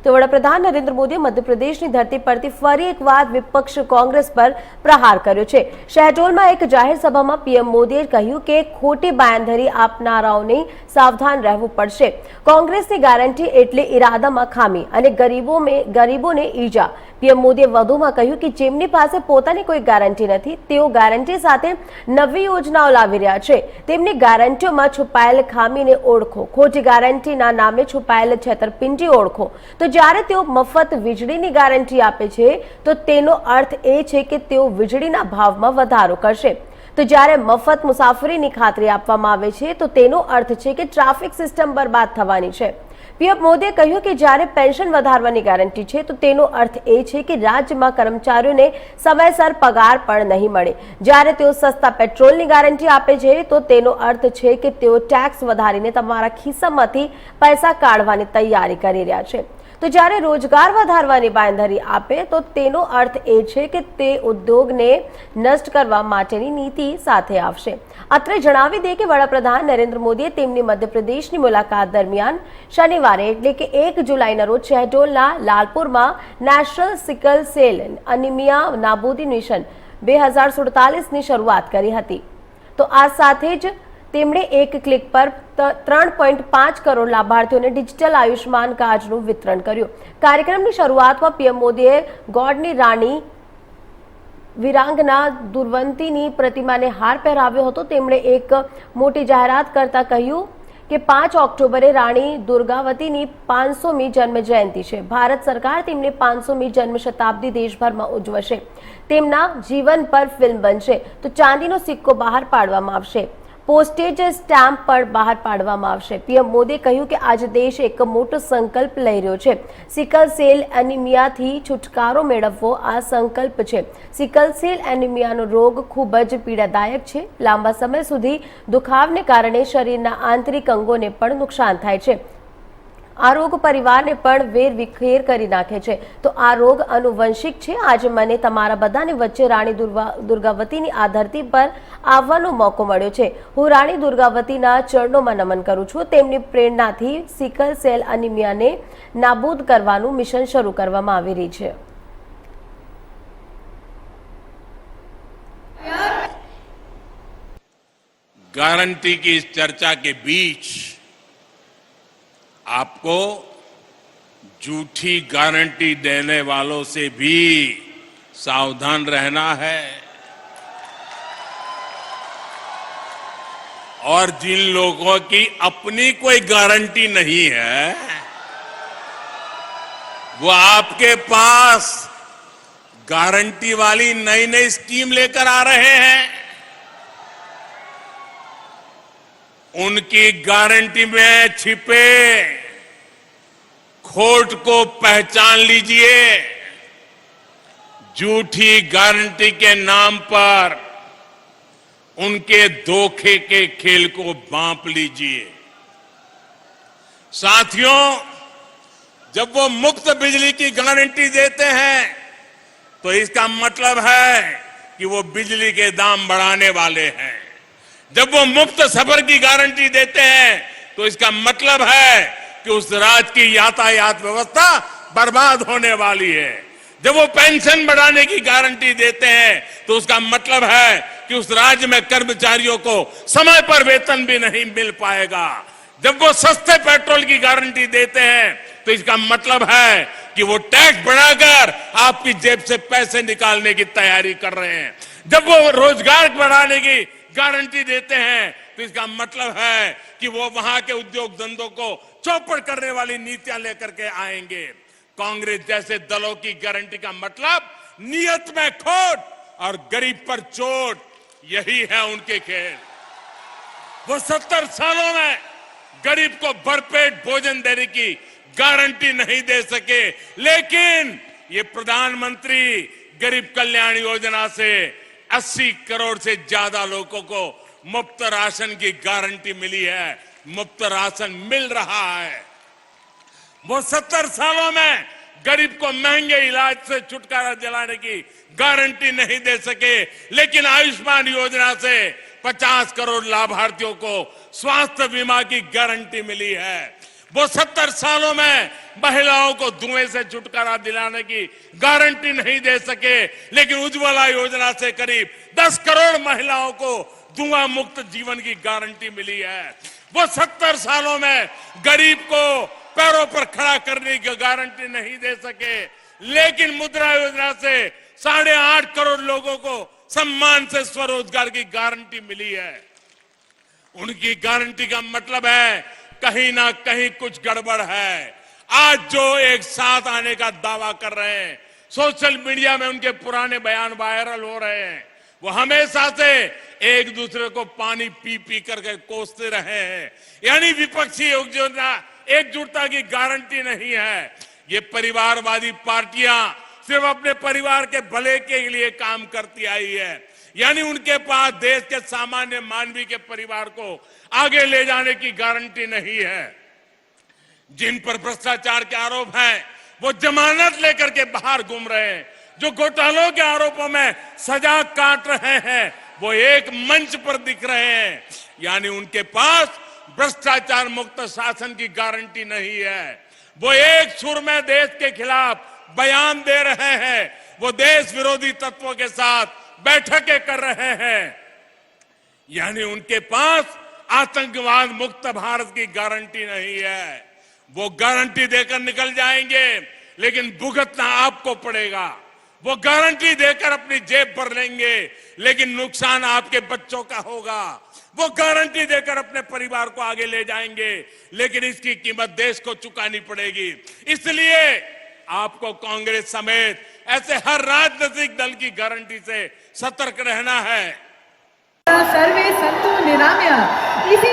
તો વડાપ્રધાન નરેન્દ્ર મોદીએ મધ્યપ્રદેશની ધરતી પરથી ફરી એકવાર વિપક્ષ કોંગ્રેસ પર પ્રહાર કર્યો છે। શહેડોલમાં એક જાહેર સભામાં પીએમ મોદીએ કહ્યું કે ખોટી બાંયધરી આપનારાઓને સાવધાન રહેવું પડશે। કોંગ્રેસની ગેરંટી એટલે ઇરાદામાં ખામી અને ગરીબોને ઈજા। પીએમ મોદીએ વધુમાં કહ્યું કે જેમની પાસે પોતાની કોઈ ગેરંટી નથી તેઓ ગેરંટી સાથે નવી યોજનાઓ લાવી રહ્યા છે। તેમની ગેરંટીઓમાં છુપાયેલ ખામીને ઓળખો, ખોટી ગેરંટીના નામે છુપાયેલ છેતરપિંડી ઓળખો। તો જ્યારે તેઓ મફત વીજળીની ગેરંટી આપે છે તો તેનો અર્થ એ છે કે તેઓ વીજળીના ભાવમાં વધારો કરશે। તો જ્યારે મફત મુસાફરીની ખાતરી આપવામાં આવે છે તો તેનો અર્થ છે કે ટ્રાફિક સિસ્ટમ બરબાદ થવાની છે। પીએમ મોદીએ કહ્યું કે જ્યારે પેન્શન વધારવાની ગેરંટી છે તો તેનો અર્થ એ છે કે રાજ્યમાં કર્મચારીઓને સમયસર પગાર પણ નહીં મળે। જ્યારે તેઓ સસ્તા પેટ્રોલની ગેરંટી આપે છે તો તેનો અર્થ છે કે તેઓ ટેક્સ વધારીને તમારા ખિસ્સામાંથી પૈસા કાઢવાની તૈયારી કરી રહ્યા છે। તો જ્યારે રોજગાર વધારવાની બાંયધરી આપે તો તેનો અર્થ એ છે કે તે ઉદ્યોગને નષ્ટ કરવા માટેની નીતિ સાથે આવશે। અત્રે જણાવી દે કે વડાપ્રધાન નરેન્દ્ર મોદીએ તેમની મધ્યપ્રદેશની મુલાકાત દરમિયાન શનિવારે એટલે કે 1 જુલાઈના રોજ શહેડોલના લાલપુરમાં નેશનલ સિકલ સેલ એનિમિયા નાબૂદી મિશન 2047ની શરૂઆત કરી હતી। તો આ સાથે જ તેમણે એક ક્લિક પર 3.5 કરોડ લાભાર્થીઓને ડિજિટલ આયુષ્માન કાર્ડનું વિતરણ કર્યું। કાર્યક્રમની શરૂઆતમાં પીએમ મોદીએ ગોળની રાણી વીરાંગના દુર્વંતીની प्रतिमाને હાર પહેરાવ્યો હતો। તેમણે એક મોટી જાહેરાત કરતા કહ્યું કે 5 ઓક્ટોબરે રાણી દુર્ગાવતીની 500મી જન્મ જયંતિ છે। ભારત સરકાર તેમની 500મી જન્મ શતાબ્દી દેશભરમાં ઉજવશે। તેમના જીવન પર ફિલ્મ બનશે તો ચાંદીનો સિક્કો બહાર પાડવામાં આવશે, પોસ્ટેજ સ્ટેમ્પ पर બહાર પાડવામાં આવશે। પીએમ મોદીએ કહ્યું કે આજે દેશ એક મોટો સંકલ્પ લઈ રહ્યો છે। સિકલ સેલ એનિમિયાથી છુટકારો મેળવવો આ સંકલ્પ છે। સિકલ સેલ એનિમિયાનો રોગ ખૂબ જ પીડાદાયક છે। લાંબા સમય સુધી દુખાવને કારણે શરીરના આંતરિક અંગોને પણ નુકસાન થાય છે। આ રોગ પરિવારને પણ વેરવિખેર કરી નાખે છે। તો આ રોગ આનુવંશિક છે। આજે મને તમારા બધાની વચ્ચે રાણી દુર્ગાવતીની આ ધરતી પર આવવાનો મોકો મળ્યો છે। હું રાણી દુર્ગાવતીના ચરણોમાં નમન કરું છું। તેમની પ્રેરણાથી સિકલ સેલ એનિમિયાને નાબૂદ કરવાનું મિશન શરૂ કરવામાં આવી રહી છે। गारंटी की इस चर्चा के बीच आपको झूठी गारंटी देने वालों से भी सावधान रहना है और जिन लोगों की अपनी कोई गारंटी नहीं है वो आपके पास गारंटी वाली नई नई स्कीम लेकर आ रहे हैं। उनकी गारंटी में छिपे खोट को पहचान लीजिए। झूठी गारंटी के नाम पर उनके धोखे के खेल को भांप लीजिए। साथियों, जब वो मुफ्त बिजली की गारंटी देते हैं तो इसका मतलब है कि वो बिजली के दाम बढ़ाने वाले हैं। जब वो मुफ्त सफर की गारंटी देते हैं तो इसका मतलब है कि उस राज्य की यातायात व्यवस्था बर्बाद होने वाली है। जब वो पेंशन बढ़ाने की गारंटी देते हैं तो उसका मतलब है कि उस राज्य में कर्मचारियों को समय पर वेतन भी नहीं मिल पाएगा। जब वो सस्ते पेट्रोल की गारंटी देते हैं तो इसका मतलब है कि वो टैक्स बढ़ाकर आपकी जेब से पैसे निकालने की तैयारी कर रहे हैं। जब वो रोजगार बढ़ाने की गारंटी देते हैं तो इसका मतलब है कि वो वहां के उद्योग धंधों को चौपट करने वाली नीतियां लेकर के आएंगे। कांग्रेस जैसे दलों की गारंटी का मतलब नियत में खोट और गरीब पर चोट, यही है उनके खेल। वो 70 सालों में गरीब को भरपेट भोजन देने की गारंटी नहीं दे सके, लेकिन ये प्रधानमंत्री गरीब कल्याण योजना से 80 करोड़ से ज्यादा लोगों को मुफ्त राशन की गारंटी मिली है। मुफ्त राशन मिल रहा है। वो 70 सालों में गरीब को महंगे इलाज से छुटकारा दिलाने की गारंटी नहीं दे सके, लेकिन आयुष्मान योजना से 50 करोड़ लाभार्थियों को स्वास्थ्य बीमा की गारंटी मिली है। वो 70 सालों में महिलाओं को धुएं से छुटकारा दिलाने की गारंटी नहीं दे सके, लेकिन उज्ज्वला योजना से करीब 10 करोड़ महिलाओं को धुआं मुक्त जीवन की गारंटी मिली है। वो 70 सालों में गरीब को पैरों पर खड़ा करने की गारंटी नहीं दे सके, लेकिन मुद्रा योजना से 8.5 करोड़ लोगों को सम्मान से स्वरोजगार की गारंटी मिली है। उनकी गारंटी का मतलब है कहीं ना कहीं कुछ गड़बड़ है। आज जो एक साथ आने का दावा कर रहे हैं, सोशल मीडिया में उनके पुराने बयान वायरल हो रहे हैं। वो हमेशा से एक दूसरे को पानी पी पी करके कोसते रहे हैं, यानी विपक्षी एकजुटता की गारंटी नहीं है। ये परिवारवादी पार्टियां सिर्फ अपने परिवार के भले के लिए काम करती आई है, यानी उनके पास देश के सामान्य मानवी के परिवार को आगे ले जाने की गारंटी नहीं है। जिन पर भ्रष्टाचार के आरोप हैं, वो जमानत लेकर के बाहर घूम रहे हैं। जो घोटालों के आरोपों में सजा काट रहे हैं, वो एक मंच पर दिख रहे हैं, यानी उनके पास भ्रष्टाचार मुक्त शासन की गारंटी नहीं है। वो एक सुर में देश के खिलाफ बयान दे रहे हैं, वो देश विरोधी तत्वों के साथ बैठकें कर रहे हैं, यानी उनके पास आतंकवाद मुक्त भारत की गारंटी नहीं है। वो गारंटी देकर निकल जाएंगे, लेकिन भुगतना आपको पड़ेगा। वो गारंटी देकर अपनी जेब भर लेंगे, लेकिन नुकसान आपके बच्चों का होगा। वो गारंटी देकर अपने परिवार को आगे ले जाएंगे, लेकिन इसकी कीमत देश को चुकानी पड़ेगी। इसलिए आपको कांग्रेस समेत ऐसे हर राजनीतिक दल की गारंटी से सतर्क रहना है। सर्वे संतु निरामया। इसी